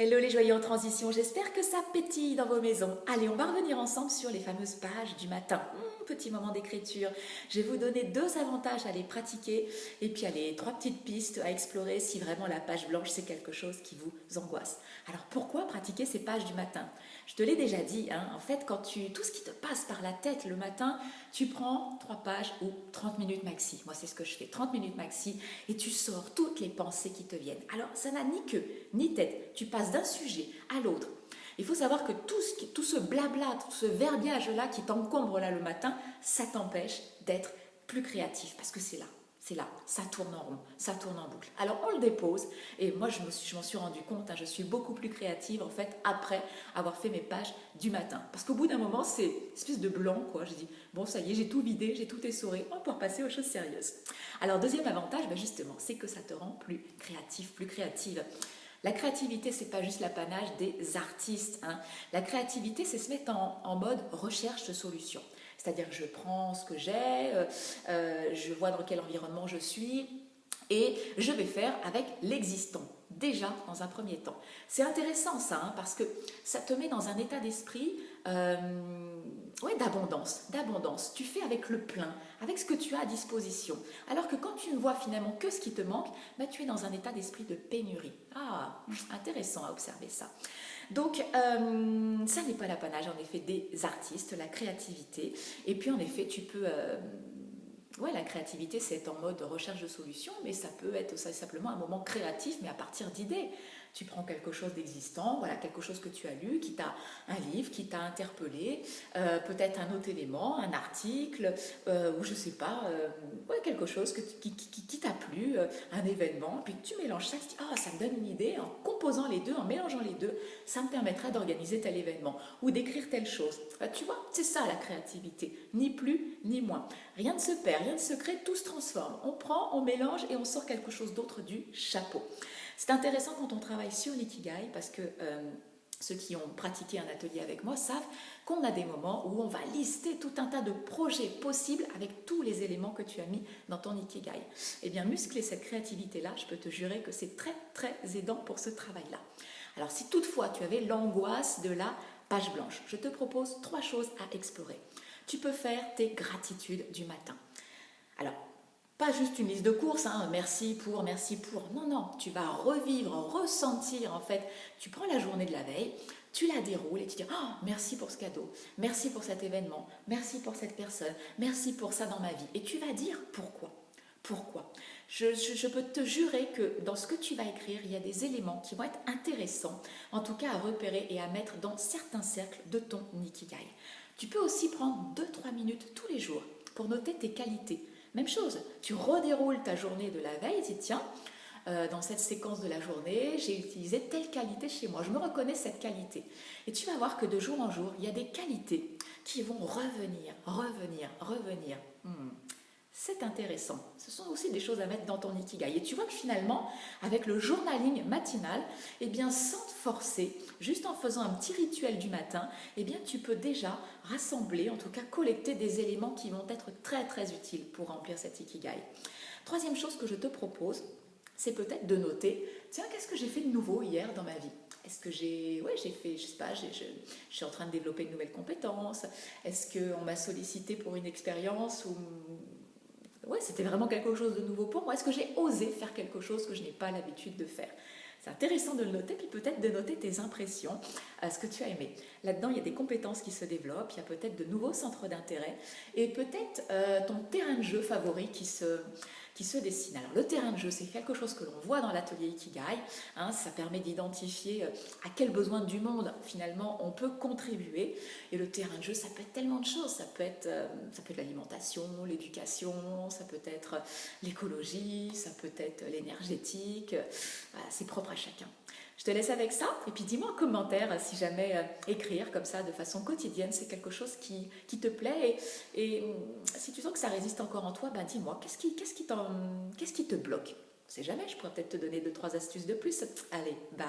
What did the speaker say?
Hello les joyeux en transition, j'espère que ça pétille dans vos maisons. Allez, on va revenir ensemble sur les fameuses pages du matin. Petit moment d'écriture. Je vais vous donner 2 avantages à les pratiquer et puis allez, 3 petites pistes à explorer si vraiment la page blanche c'est quelque chose qui vous angoisse. Alors pourquoi pratiquer ces pages du matin? Je te l'ai déjà dit, hein, en fait tout ce qui te passe par la tête le matin, tu prends 3 pages ou 30 minutes maxi. Moi c'est ce que je fais, 30 minutes maxi et tu sors toutes les pensées qui te viennent. Alors ça n'a ni queue ni tête, tu passes d'un sujet à l'autre. Il faut savoir que tout ce blabla, tout ce verbiage-là qui t'encombre là le matin, ça t'empêche d'être plus créatif parce que c'est là, ça tourne en rond, ça tourne en boucle. Alors on le dépose et moi je m'en suis rendu compte, hein, je suis beaucoup plus créative en fait après avoir fait mes pages du matin. Parce qu'au bout d'un moment c'est une espèce de blanc quoi, je dis bon ça y est, j'ai tout vidé, j'ai tout essoré, on peut repasser aux choses sérieuses. Alors deuxième avantage, ben justement, c'est que ça te rend plus créatif, plus créative. La créativité, c'est pas juste l'apanage des artistes, hein. La créativité, c'est se mettre en mode recherche de solutions. C'est-à-dire que je prends ce que j'ai, je vois dans quel environnement je suis et je vais faire avec l'existant, déjà dans un premier temps. C'est intéressant ça, hein, parce que ça te met dans un état d'esprit ouais, d'abondance. Tu fais avec le plein, avec ce que tu as à disposition. Alors que quand tu ne vois finalement que ce qui te manque, bah, tu es dans un état d'esprit de pénurie. Ah, intéressant à observer ça. Donc, ça n'est pas l'apanage en effet des artistes, la créativité. Et puis en effet, tu peux... ouais, la créativité, c'est en mode recherche de solutions, mais ça peut être simplement un moment créatif, mais à partir d'idées. Tu prends quelque chose d'existant, voilà, quelque chose que tu as lu, un livre qui t'a interpellé, peut-être un autre élément, un article, ou je sais pas, ouais, quelque chose qui t'a plu, un événement, puis tu mélanges ça, tu te dis, ah, ça me donne une idée, en composant les deux, en mélangeant les deux, ça me permettra d'organiser tel événement, ou d'écrire telle chose. Tu vois, c'est ça la créativité, ni plus ni moins. Rien ne se perd, rien ne se crée, tout se transforme. On prend, on mélange et on sort quelque chose d'autre du chapeau. C'est intéressant quand on travaille sur l'ikigai parce que ceux qui ont pratiqué un atelier avec moi savent qu'on a des moments où on va lister tout un tas de projets possibles avec tous les éléments que tu as mis dans ton ikigai. Eh bien, muscler cette créativité-là, je peux te jurer que c'est très, très aidant pour ce travail-là. Alors, si toutefois tu avais l'angoisse de la page blanche, je te propose 3 choses à explorer. Tu peux faire tes gratitudes du matin. Alors, pas juste une liste de courses, hein, merci pour. Non, non, tu vas revivre, ressentir en fait. Tu prends la journée de la veille, tu la déroules et tu dis oh, merci pour ce cadeau, merci pour cet événement, merci pour cette personne, merci pour ça dans ma vie. Et tu vas dire pourquoi. Pourquoi je peux te jurer que dans ce que tu vas écrire, il y a des éléments qui vont être intéressants, en tout cas à repérer et à mettre dans certains cercles de ton Ikigai. Tu peux aussi prendre 2-3 minutes tous les jours pour noter tes qualités. Même chose, tu redéroules ta journée de la veille et tu dis tiens, dans cette séquence de la journée, j'ai utilisé telle qualité chez moi, je me reconnais cette qualité. Et tu vas voir que de jour en jour, il y a des qualités qui vont revenir. C'est intéressant. Ce sont aussi des choses à mettre dans ton ikigai. Et tu vois que finalement, avec le journaling matinal, eh bien, sans te forcer, juste en faisant un petit rituel du matin, eh bien, tu peux déjà rassembler, en tout cas collecter des éléments qui vont être très très utiles pour remplir cet ikigai. Troisième chose que je te propose, c'est peut-être de noter, tiens, qu'est-ce que j'ai fait de nouveau hier dans ma vie? Est-ce que j'ai fait, je sais pas, je suis en train de développer de nouvelles compétences? Est-ce qu'on m'a sollicité pour une expérience ou ouais, c'était vraiment quelque chose de nouveau pour moi. Est-ce que j'ai osé faire quelque chose que je n'ai pas l'habitude de faire? C'est intéressant de le noter, puis peut-être de noter tes impressions, ce que tu as aimé. Là-dedans, il y a des compétences qui se développent, il y a peut-être de nouveaux centres d'intérêt et peut-être ton terrain de jeu favori qui se dessine. Alors le terrain de jeu, c'est quelque chose que l'on voit dans l'atelier Ikigai, hein, ça permet d'identifier à quel besoin du monde finalement on peut contribuer. Et le terrain de jeu, ça peut être tellement de choses, ça peut être l'alimentation, l'éducation, ça peut être l'écologie, ça peut être l'énergétique, voilà, c'est propre à chacun. Je te laisse avec ça et puis dis-moi en commentaire si jamais écrire comme ça de façon quotidienne c'est quelque chose qui te plaît et si tu sens que ça résiste encore en toi, ben dis-moi qu'est-ce qui te bloque. On sait jamais, je pourrais peut-être te donner 2-3 astuces de plus. Allez, bye.